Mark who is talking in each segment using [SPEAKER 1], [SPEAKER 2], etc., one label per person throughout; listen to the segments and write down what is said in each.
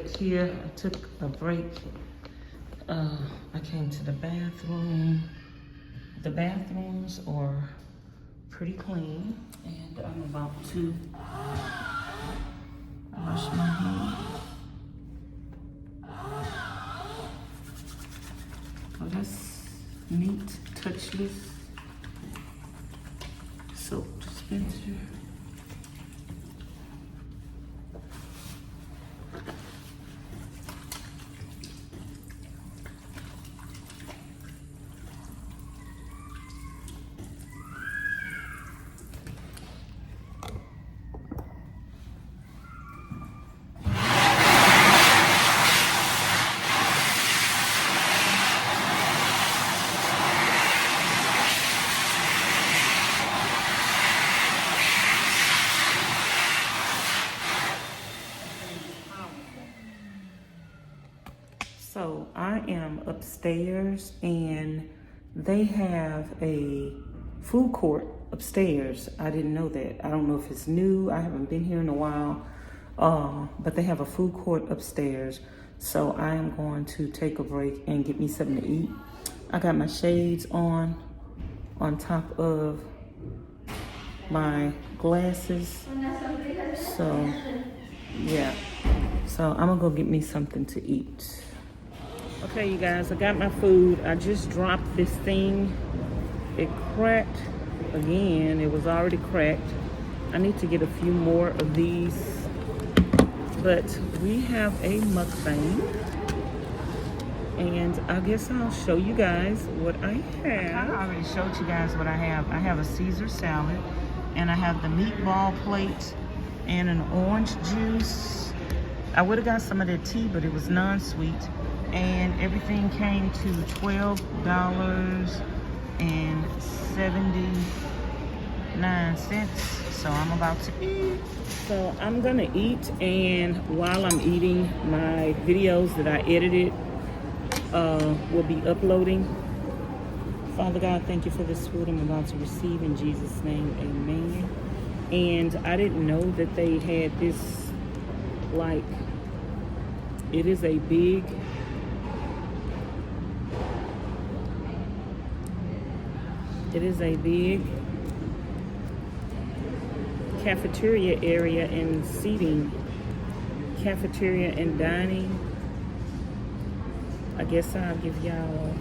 [SPEAKER 1] IKEA. I took a break. I came to the bathroom. The bathrooms are pretty clean, and I'm about to wash my hands. Oh, that's neat, touchless soap dispenser. So I am upstairs and they have a food court upstairs. I didn't know that. I don't know if it's new. I haven't been here in a while, but they have a food court upstairs. So I am going to take a break and get me something to eat. I got my shades on top of my glasses. So yeah, so I'm gonna go get me something to eat. Okay, you guys, I got my food. I just dropped this thing. It cracked again. It was already cracked. I need to get a few more of these. But we have a mukbang. And I guess I'll show you guys what I have. I already showed you guys what I have. I have a Caesar salad. And I have the meatball plate and an orange juice. I would have got some of that tea, but it was non-sweet. And everything came to $12.79. So I'm about to eat. So I'm gonna eat, and while I'm eating, my videos that I edited will be uploading. Father God, thank you for this food I'm about to receive. In Jesus' name, amen. And I didn't know that they had this, like, it is a big cafeteria area and seating, cafeteria and dining. I guess I'll give y'all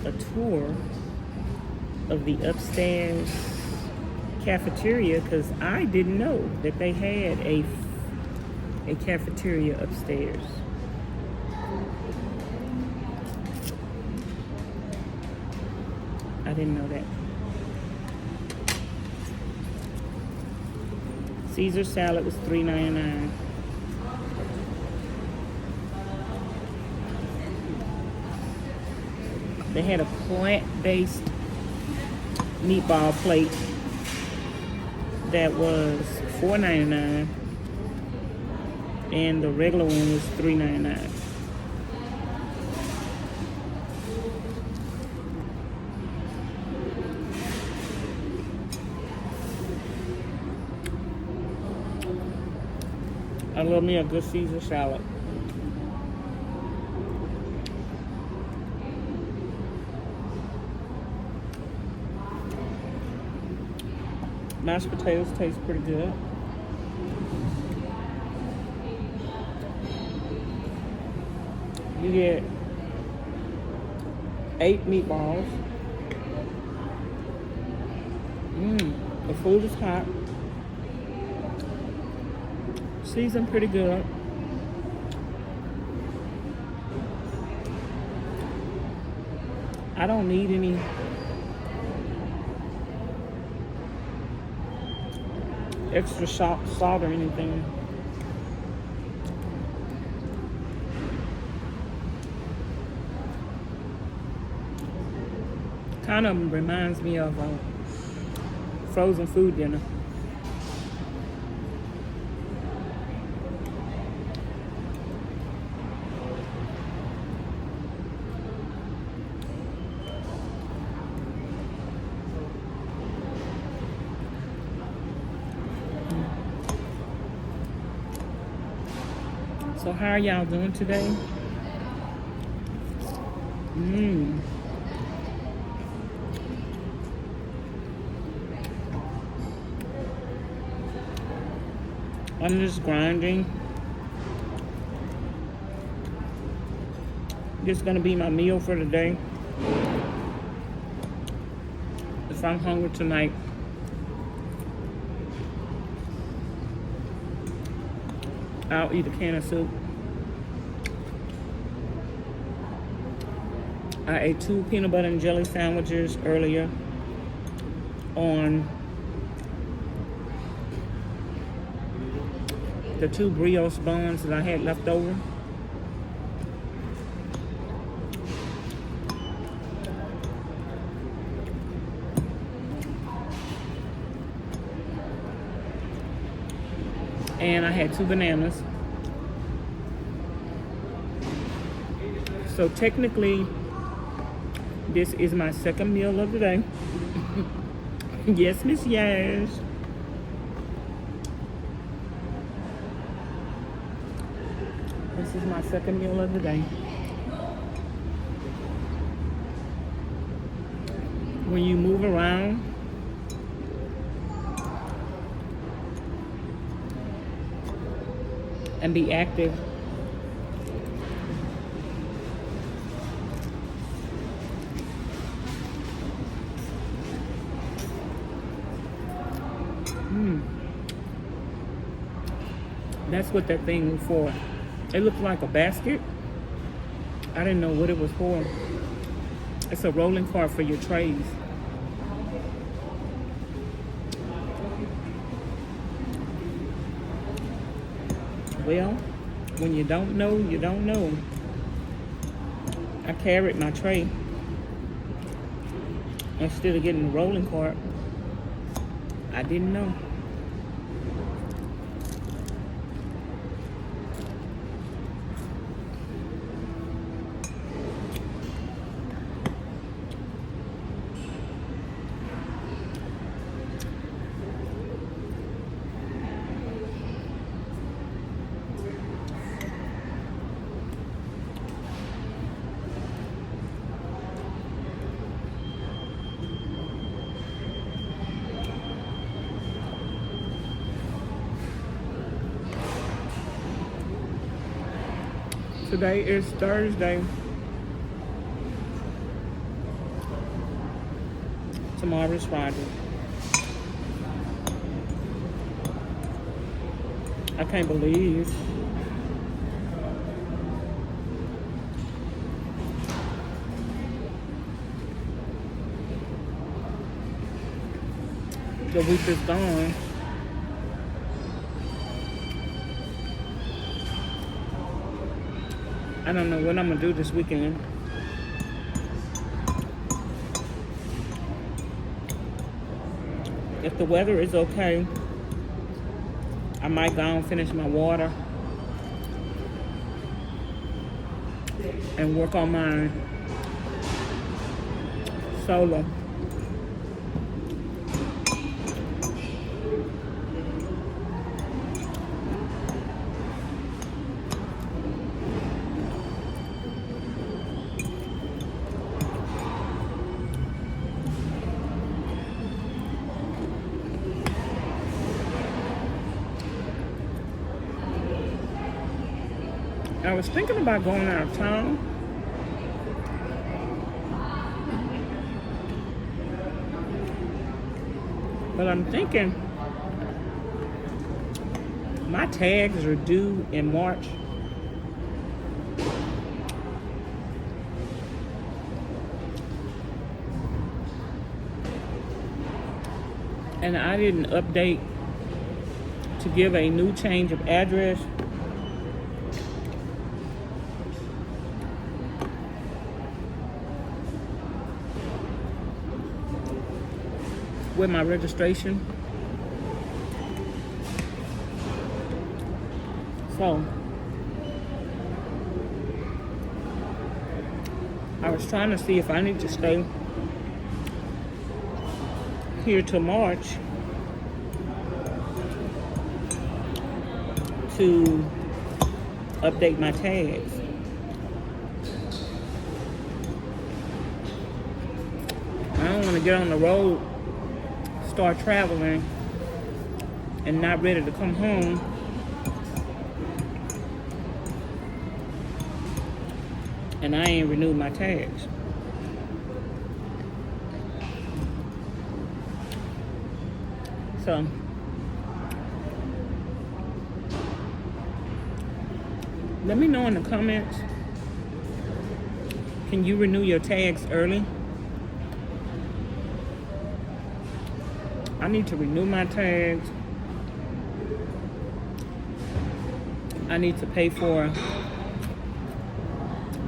[SPEAKER 1] a tour of the upstairs cafeteria, because I didn't know that they had a cafeteria upstairs. I didn't know that. Caesar salad was $3.99. They had a plant-based meatball plate that was $4.99, and the regular one was $3.99. I love me a good Caesar salad. Mashed potatoes taste pretty good. You get 8 meatballs. The food is hot. Seasoned pretty good. I don't need any extra salt or anything. Kind of reminds me of a frozen food dinner. So how are y'all doing today? I'm just grinding. This is gonna be my meal for the day. If I'm hungry tonight, I'll eat a can of soup. I ate 2 peanut butter and jelly sandwiches earlier on the 2 brioche buns that I had left over. And I had 2 bananas. So technically, this is my second meal of the day. Yes, Miss Yash. This is my second meal of the day. When you move around, and be active, that's what that thing was for. It looked like a basket. I didn't know what it was for. It's a rolling cart for your trays. Well, when you don't know, you don't know. I carried my tray instead of getting the rolling cart. I didn't know. Today is Thursday. Tomorrow is Friday. I can't believe the week is gone. I don't know what I'm gonna do this weekend. If the weather is okay, I might go and finish my water and work on my solar. I was thinking about going out of town. But I'm thinking my tags are due in March. And I didn't update to give a new change of address. With my registration. So I was trying to see if I need to stay here till March to update my tags. I don't want to get on the road, start traveling, and not ready to come home and I ain't renewed my tags. So let me know in the comments, can you renew your tags early? I need to renew my tags. I need to pay for,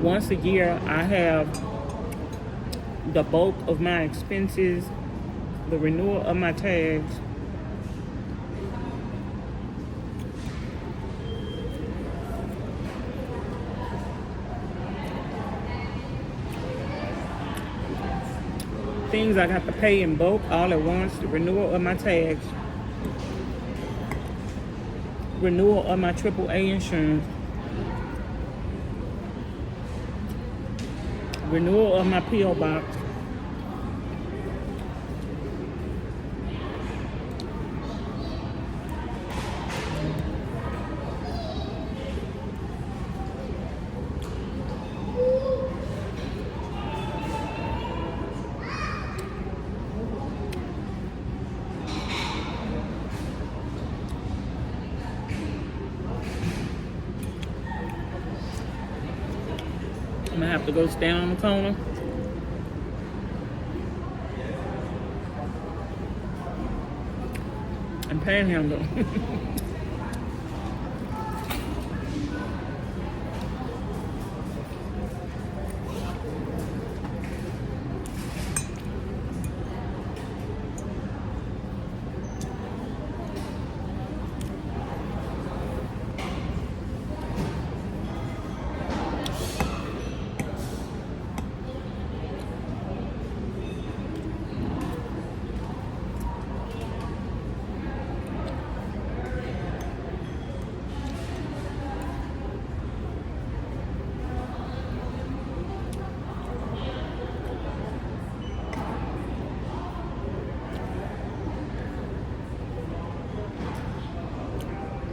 [SPEAKER 1] once a year, I have the bulk of my expenses, the renewal of my tags, things I got to pay in bulk all at once, the renewal of my tags, renewal of my AAA insurance, renewal of my P.O. box, I'm gonna have to go stand on the corner and panhandle.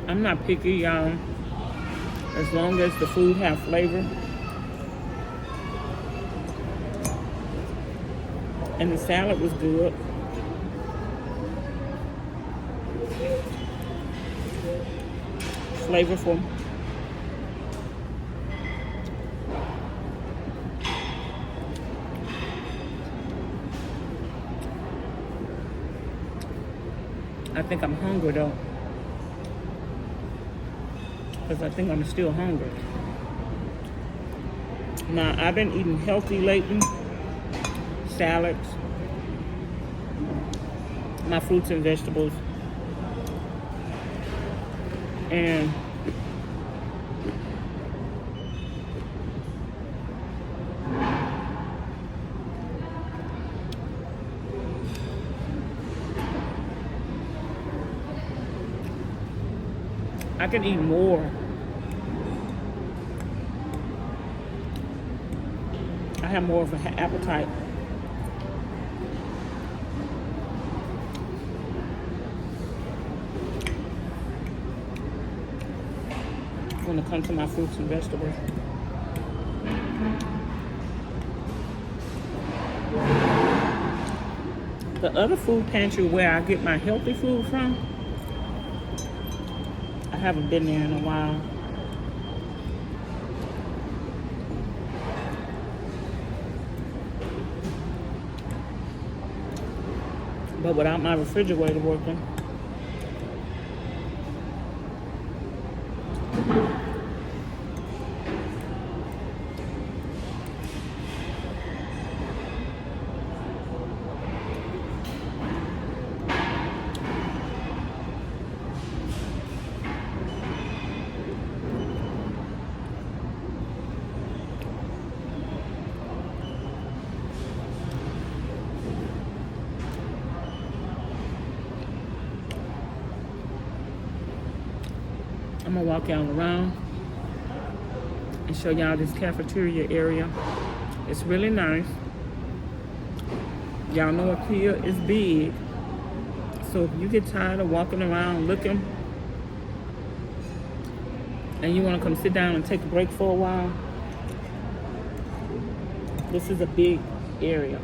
[SPEAKER 1] I'm not picky, y'all, as long as the food have flavor and the salad was good. Flavorful. I think I'm hungry though, because I think I'm still hungry. Now, I've been eating healthy lately. Salads, my fruits and vegetables, and I can eat more. I have more of an appetite. When when it comes to my fruits and vegetables. The other food pantry where I get my healthy food from, I haven't been there in a while. But without my refrigerator working, I'm gonna walk y'all around and show y'all this cafeteria area. It's really nice. Y'all know IKEA is big. So if you get tired of walking around looking and you wanna come sit down and take a break for a while, this is a big area.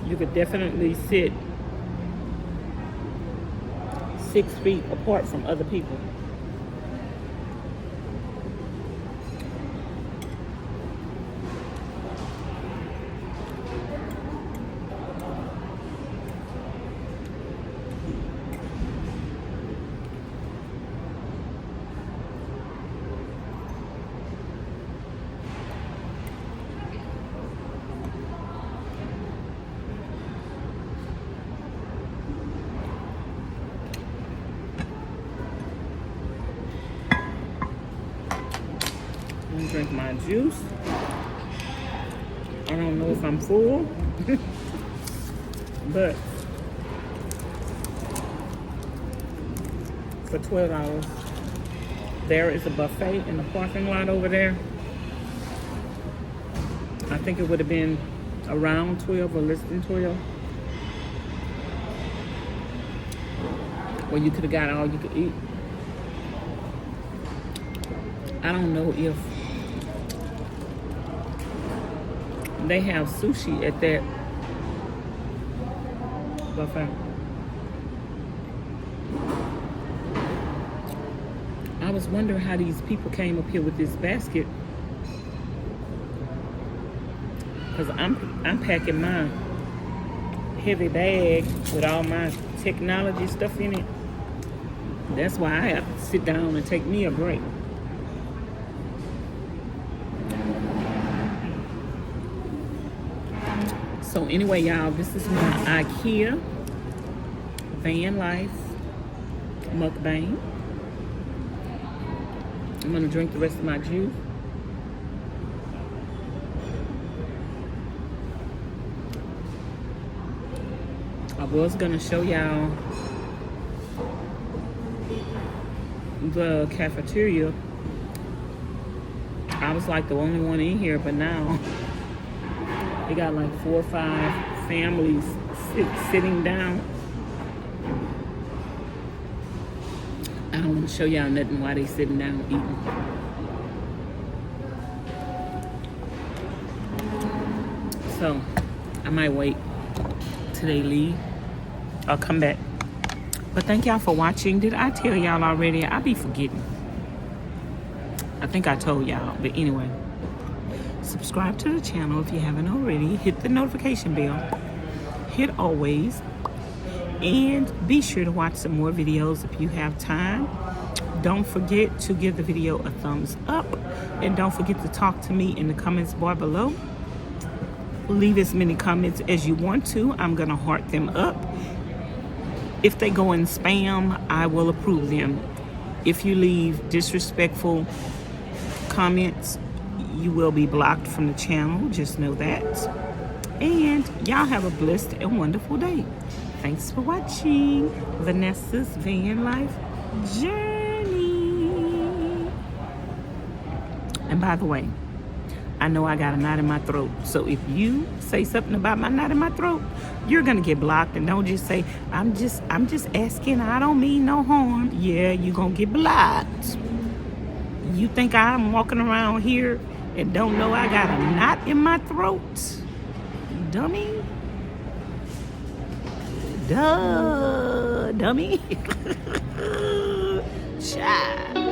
[SPEAKER 1] You could definitely sit 6 feet apart from other people. Drink my juice. I don't know if I'm full, but for $12, there is a buffet in the parking lot over there. I think it would have been around 12 or less than 12. Where you could have got all you could eat. I don't know if they have sushi at that buffet. I was wondering how these people came up here with this basket, because I'm packing my heavy bag with all my technology stuff in it. That's why I have to sit down and take me a break. So anyway, y'all, this is my IKEA Vanlife Mukbang. I'm gonna drink the rest of my juice. I was gonna show y'all the cafeteria. I was like the only one in here, but now they got like 4 or 5 families sitting down. I don't want to show y'all nothing while they sitting down eating. So I might wait till they leave. I'll come back. But thank y'all for watching. Did I tell y'all already? I be forgetting. I think I told y'all, but anyway. Subscribe to the channel if you haven't already. Hit the notification bell. Hit always. And be sure to watch some more videos if you have time. Don't forget to give the video a thumbs up. And don't forget to talk to me in the comments bar below. Leave as many comments as you want to. I'm going to heart them up. If they go in spam, I will approve them. If you leave disrespectful comments, you will be blocked from the channel. Just know that. And y'all have a blessed and wonderful day. Thanks for watching Vanessa's Van Life Journey. And by the way, I know I got a knot in my throat. So if you say something about my knot in my throat, you're gonna get blocked. And don't just say, I'm just asking, I don't mean no harm. Yeah, you're gonna get blocked. You think I'm walking around here and don't know I got a knot in my throat? Dummy. Duh, dummy. Child.